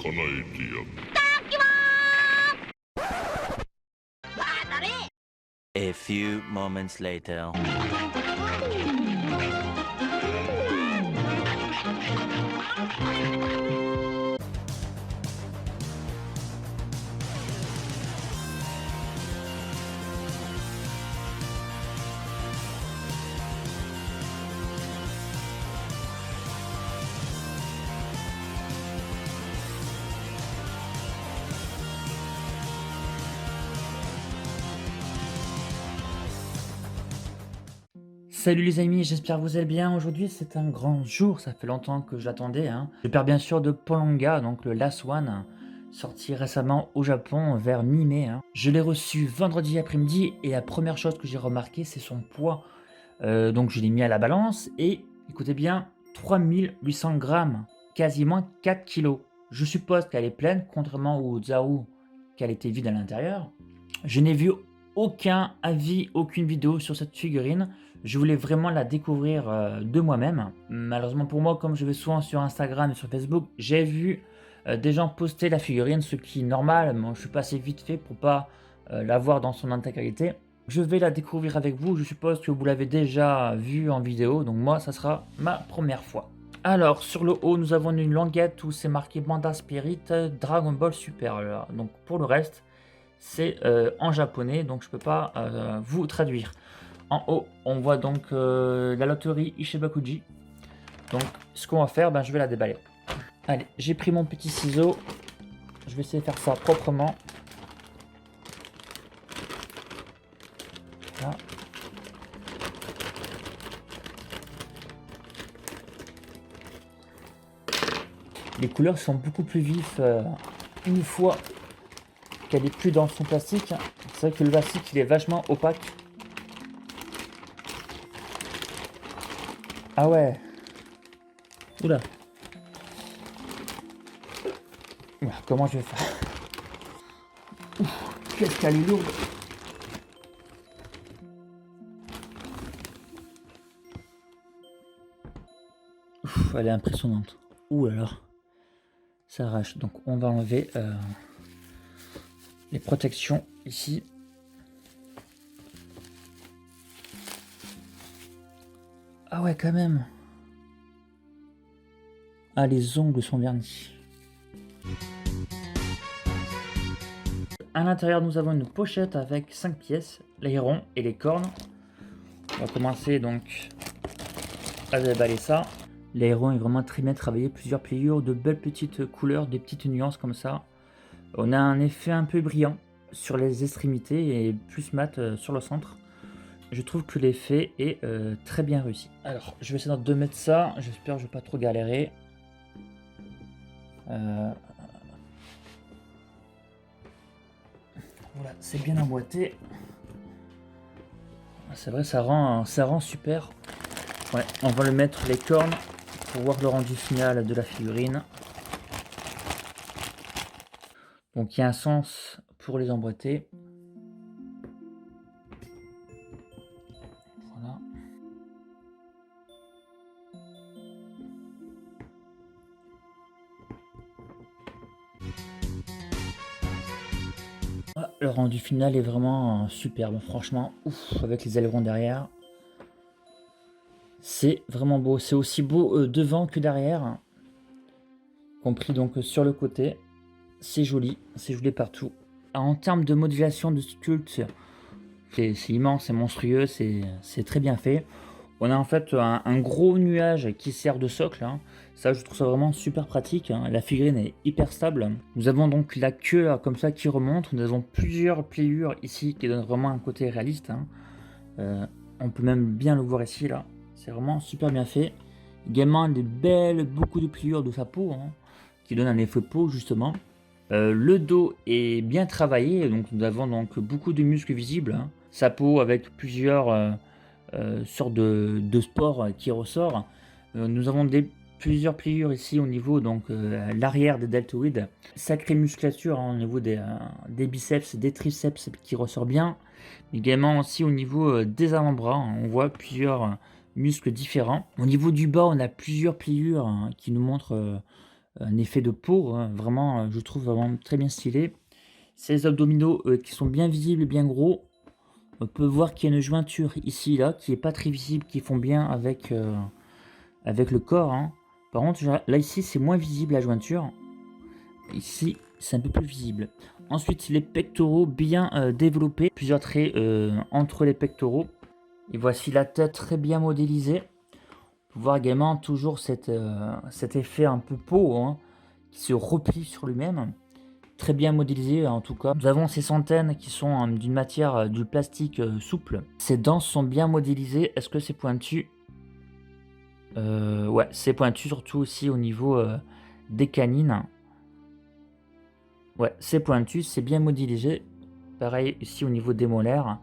A few moments later. Salut les amis, j'espère que vous allez bien. Aujourd'hui c'est un grand jour, ça fait longtemps que je l'attendais. Je parle bien sûr de Polonga, donc le Last One, sorti récemment au Japon vers mi-mai. Je l'ai reçu vendredi après-midi et la première chose que j'ai remarqué c'est son poids. Donc je l'ai mis à la balance et écoutez bien, 3800 grammes, quasiment 4 kilos. Je suppose qu'elle est pleine, contrairement au Zaru qu'elle était vide à l'intérieur. Je n'ai vu aucun avis, aucune vidéo sur cette figurine. Je voulais vraiment la découvrir de moi-même. Malheureusement pour moi, comme je vais souvent sur Instagram et sur Facebook, j'ai vu des gens poster la figurine, ce qui est normal. Moi, je suis passé vite fait pour pas la voir dans son intégralité. Je vais la découvrir avec vous. Je suppose que vous l'avez déjà vue en vidéo, donc moi, ça sera ma première fois. Alors, sur le haut, nous avons une languette où c'est marqué Manda Spirit Dragon Ball Super. Donc, pour le reste, c'est en japonais, donc je peux pas vous traduire. En haut, on voit donc la loterie Ishibakuji. Donc, ce qu'on va faire, je vais la déballer. Allez, j'ai pris mon petit ciseau. Je vais essayer de faire ça proprement. Là. Les couleurs sont beaucoup plus vives une fois qu'elle est plus dans son plastique. C'est vrai que le plastique, il est vachement opaque. Ah ouais. Oula. Oula, comment je vais faire? Ouf, qu'est-ce qu'elle est lourde. Ouf, elle est impressionnante. Ouh là là. Ça arrache. Donc on va enlever les protections ici. Ah ouais, quand même. Ah, les ongles sont vernis. À l'intérieur, nous avons une pochette avec 5 pièces, l'aéron et les cornes. On va commencer donc à déballer ça. L'aéron est vraiment très bien travaillé, plusieurs pliures, de belles petites couleurs, des petites nuances comme ça. On a un effet un peu brillant sur les extrémités et plus mat sur le centre. Je trouve que l'effet est très bien réussi. Alors, je vais essayer de mettre ça. J'espère que je ne vais pas trop galérer. Voilà, c'est bien emboîté. C'est vrai, ça rend super. Ouais, on va le mettre les cornes pour voir le rendu final de la figurine. Donc, il y a un sens pour les emboîter. Voilà. Le rendu final est vraiment superbe, franchement, ouf, avec les ailerons derrière. C'est vraiment beau, c'est aussi beau devant que derrière, compris donc sur le côté. C'est joli partout. En termes de modulation de sculpte, c'est immense, c'est monstrueux, c'est très bien fait. On a en fait un gros nuage qui sert de socle. Ça, je trouve ça vraiment super pratique. La figurine est hyper stable. Nous avons donc la queue là, comme ça qui remonte. Nous avons plusieurs pliures ici qui donnent vraiment un côté réaliste. On peut même bien le voir ici là. C'est vraiment super bien fait. Également beaucoup de pliures de sa peau qui donnent un effet peau justement. Le dos est bien travaillé, donc nous avons donc beaucoup de muscles visibles. Sa peau avec plusieurs sortes de spores qui ressort. Nous avons plusieurs pliures ici au niveau donc l'arrière des deltoïdes. Sacrée musculature au niveau des biceps, des triceps qui ressort bien. Également aussi au niveau des avant-bras, on voit plusieurs muscles différents. Au niveau du bas, on a plusieurs pliures qui nous montrent un effet de peau, hein, vraiment, je trouve vraiment très bien stylé. Ces abdominaux, qui sont bien visibles, bien gros. On peut voir qu'il y a une jointure ici, là, qui est pas très visible, qui font bien avec le corps, hein. Par contre, là, ici, c'est moins visible la jointure. Ici, c'est un peu plus visible. Ensuite, les pectoraux bien développés, plusieurs traits entre les pectoraux. Et voici la tête très bien modélisée. On peut voir également toujours cet effet un peu peau, hein, qui se replie sur lui-même. Très bien modélisé en tout cas. Nous avons ces centaines qui sont d'une matière, du plastique souple. Ces dents sont bien modélisées. Est-ce que c'est pointu? Ouais, c'est pointu surtout aussi au niveau des canines. Ouais, c'est pointu, c'est bien modélisé. Pareil ici au niveau des molaires.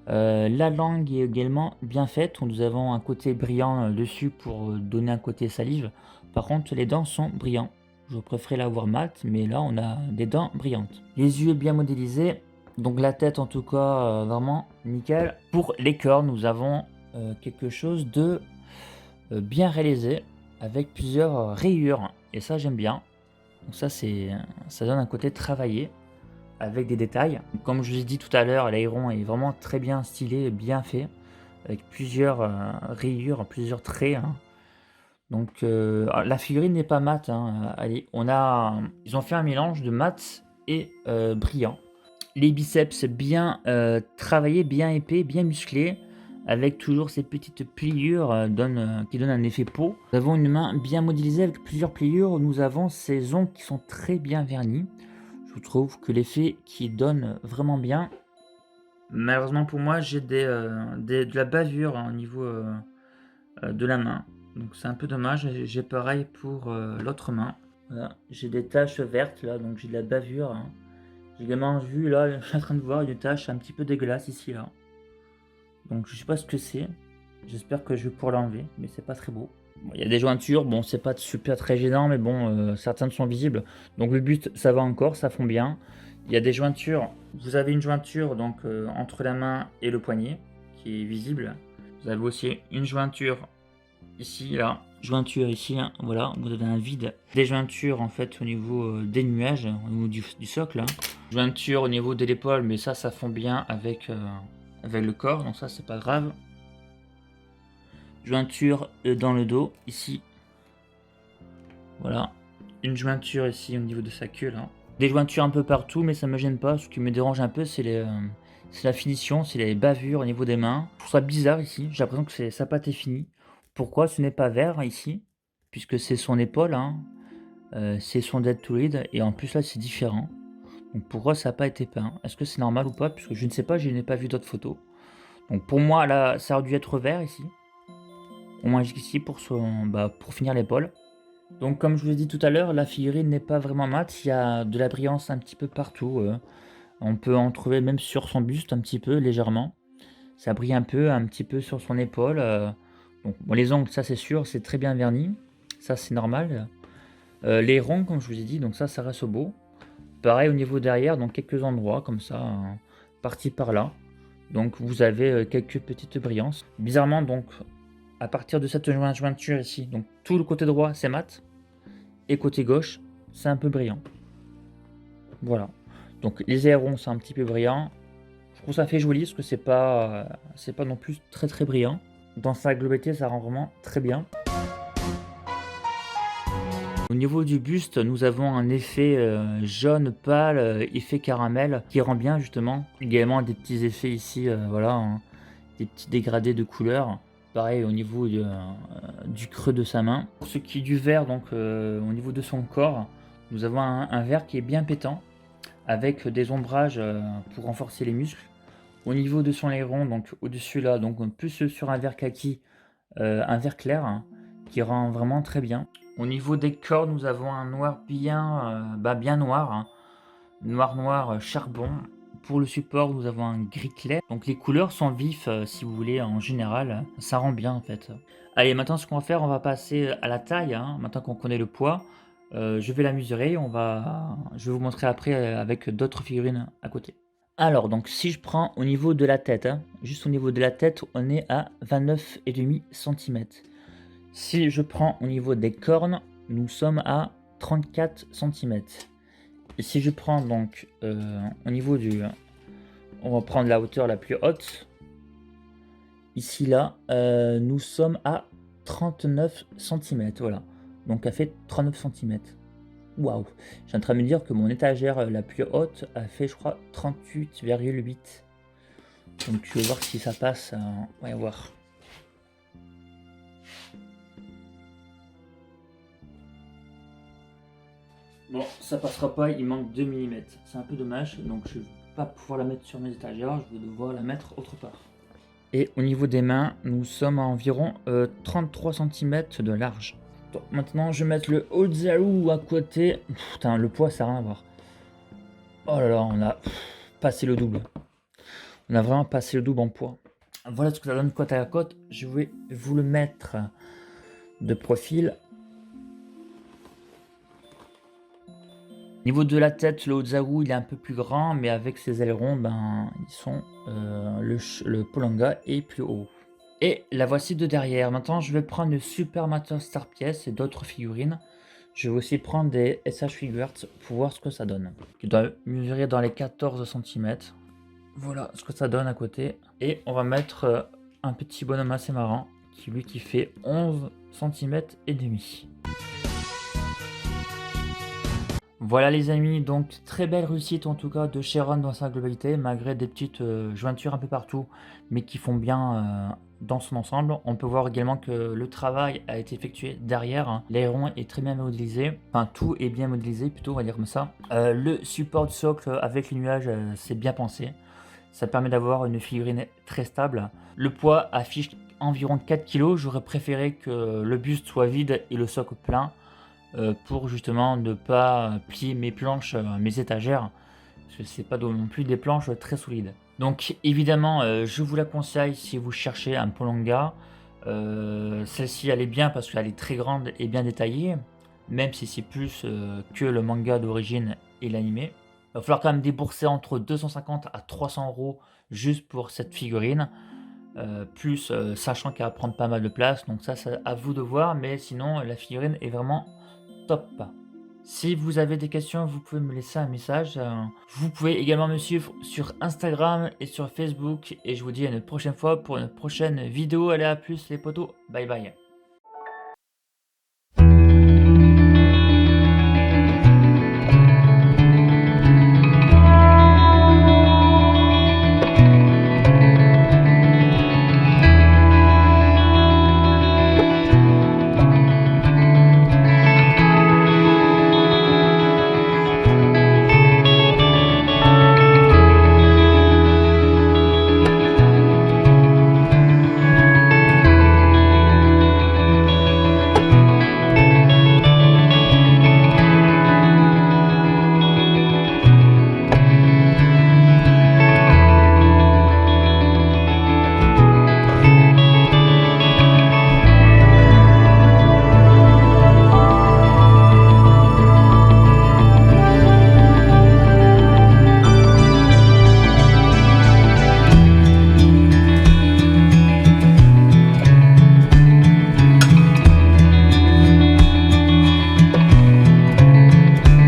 La langue est également bien faite. Nous avons un côté brillant dessus pour donner un côté salive. Par contre, les dents sont brillants. Je préférais l'avoir mat, mais là on a des dents brillantes. Les yeux bien modélisés. Donc la tête en tout cas, vraiment nickel. Pour les cornes, nous avons quelque chose de bien réalisé avec plusieurs rayures. Et ça j'aime bien. Donc ça donne un côté travaillé avec des détails. Comme je vous ai dit tout à l'heure, l'aéron est vraiment très bien stylé, bien fait, avec plusieurs rayures, plusieurs traits, hein. Donc la figurine n'est pas mate, hein. Allez, ils ont fait un mélange de mat et brillant. Les biceps bien travaillés, bien épais, bien musclés, avec toujours ces petites pliures qui donnent un effet peau. Nous avons une main bien modélisée avec plusieurs pliures. Nous avons ces ongles qui sont très bien vernis. Je trouve que l'effet qui donne vraiment bien. Malheureusement pour moi, j'ai de la bavure, hein, au niveau de la main. Donc c'est un peu dommage. J'ai pareil pour l'autre main. Voilà. J'ai des taches vertes là, donc j'ai de la bavure, hein. J'ai également vu là, je suis en train de voir une tache un petit peu dégueulasse ici là. Donc je sais pas ce que c'est. J'espère que je vais pouvoir l'enlever, mais c'est pas très beau. Bon, il y a des jointures, bon c'est pas super très gênant, mais bon certaines sont visibles. Donc le but ça va encore, ça fond bien. Il y a des jointures, vous avez une jointure donc entre la main et le poignet qui est visible. Vous avez aussi une jointure ici, là, jointure ici, hein, voilà, vous avez un vide. Des jointures en fait au niveau des nuages, au niveau du socle, hein. Jointure au niveau de l'épaule, mais ça fond bien avec le corps, donc ça c'est pas grave. Jointure dans le dos, ici. Voilà. Une jointure ici au niveau de sa queue, là. Des jointures un peu partout, mais ça me gêne pas. Ce qui me dérange un peu, c'est la finition, c'est les bavures au niveau des mains. Je trouve ça bizarre ici. J'ai l'impression que sa pâte est finie. Pourquoi ce n'est pas vert ici? Puisque c'est son épaule, hein. C'est son dead to lead. Et en plus là, c'est différent. Donc pourquoi ça n'a pas été peint? Est-ce que c'est normal ou pas? Puisque je ne sais pas, je n'ai pas vu d'autres photos. Donc pour moi, là, ça aurait dû être vert ici. Au moins jusqu'ici pour finir l'épaule. Donc comme je vous l'ai dit tout à l'heure, la figurine n'est pas vraiment mate, il y a de la brillance un petit peu partout. On peut en trouver même sur son buste un petit peu, légèrement. Ça brille un petit peu sur son épaule. Donc bon, les ongles, ça c'est sûr, c'est très bien verni. Ça c'est normal. Les ronds, comme je vous ai dit, donc ça reste beau. Pareil au niveau derrière, donc quelques endroits comme ça, partis par là. Donc vous avez quelques petites brillances. Bizarrement donc, à partir de cette jointure ici, donc tout le côté droit c'est mat, et côté gauche c'est un peu brillant. Voilà. Donc les ailerons sont un petit peu brillants. Je trouve ça fait joli parce que c'est pas non plus très très brillant. Dans sa globalité, ça rend vraiment très bien. Au niveau du buste, nous avons un effet jaune pâle, effet caramel, qui rend bien justement. Également des petits effets ici, voilà, hein, des petits dégradés de couleurs. Pareil au niveau du creux de sa main. Pour ce qui est du vert, donc au niveau de son corps, nous avons un vert qui est bien pétant, avec des ombrages pour renforcer les muscles. Au niveau de son aileron, donc au-dessus là, donc plus sur un vert kaki, un vert clair, hein, qui rend vraiment très bien. Au niveau des corps, nous avons un noir bien noir, hein, noir charbon. Pour le support, nous avons un gris clair. Donc les couleurs sont vives, si vous voulez, en général. Ça rend bien en fait. Allez, maintenant ce qu'on va faire, on va passer à la taille, hein, maintenant qu'on connaît le poids. Je vais la mesurer, je vais vous montrer après avec d'autres figurines à côté. Alors, donc si je prends au niveau de la tête, hein, juste au niveau de la tête, on est à 29,5 cm. Si je prends au niveau des cornes, nous sommes à 34 cm. Et si je prends donc au niveau du... On va prendre la hauteur la plus haute. Ici, là, nous sommes à 39 cm. Voilà. Donc, elle fait 39 cm. Waouh. Je suis en train de me dire que mon étagère la plus haute a fait, je crois, 38,8. Donc, je vais voir si ça passe. On va voir. Bon, ça passera pas, il manque 2 mm. C'est un peu dommage, donc je vais pas pouvoir la mettre sur mes étagères, je vais devoir la mettre autre part. Et au niveau des mains, nous sommes à environ 33 cm de large. Bon, maintenant, je vais mettre le Ozaru à côté. Putain, le poids, ça n'a rien à voir. Oh là là, on a passé le double. On a vraiment passé le double en poids. Voilà ce que ça donne côte à côte. Je vais vous le mettre de profil. Au niveau de la tête, le Ozaru il est un peu plus grand, mais avec ses ailerons, ben, ils sont le Polanga est plus haut. Et la voici de derrière. Maintenant, je vais prendre le Super Master Star Pièce et d'autres figurines. Je vais aussi prendre des SH Figures pour voir ce que ça donne. Qui doit mesurer dans les 14 cm. Voilà ce que ça donne à côté. Et on va mettre un petit bonhomme assez marrant qui fait 11 cm et demi. Voilà les amis, donc très belle réussite en tout cas de Sharon dans sa globalité, malgré des petites jointures un peu partout, mais qui font bien dans son ensemble. On peut voir également que le travail a été effectué derrière, hein. L'aileron est très bien modélisé, enfin tout est bien modélisé plutôt, on va dire comme ça. Le support de socle avec les nuages, c'est bien pensé. Ça permet d'avoir une figurine très stable. Le poids affiche environ 4 kg, j'aurais préféré que le buste soit vide et le socle plein. Pour justement ne pas plier mes planches, mes étagères, parce que c'est pas non plus des planches très solides. Donc évidemment, je vous la conseille si vous cherchez un Polanga. Celle-ci elle est bien parce qu'elle est très grande et bien détaillée, même si c'est plus que le manga d'origine et l'animé. Il va falloir quand même débourser entre 250 à 300 € juste pour cette figurine. Plus sachant qu'elle va prendre pas mal de place, donc ça c'est à vous de voir, mais sinon la figurine est vraiment top. Si vous avez des questions, vous pouvez me laisser un message. Vous pouvez également me suivre sur Instagram et sur Facebook. Et je vous dis à une prochaine fois pour une prochaine vidéo. Allez, à plus les potos. Bye bye.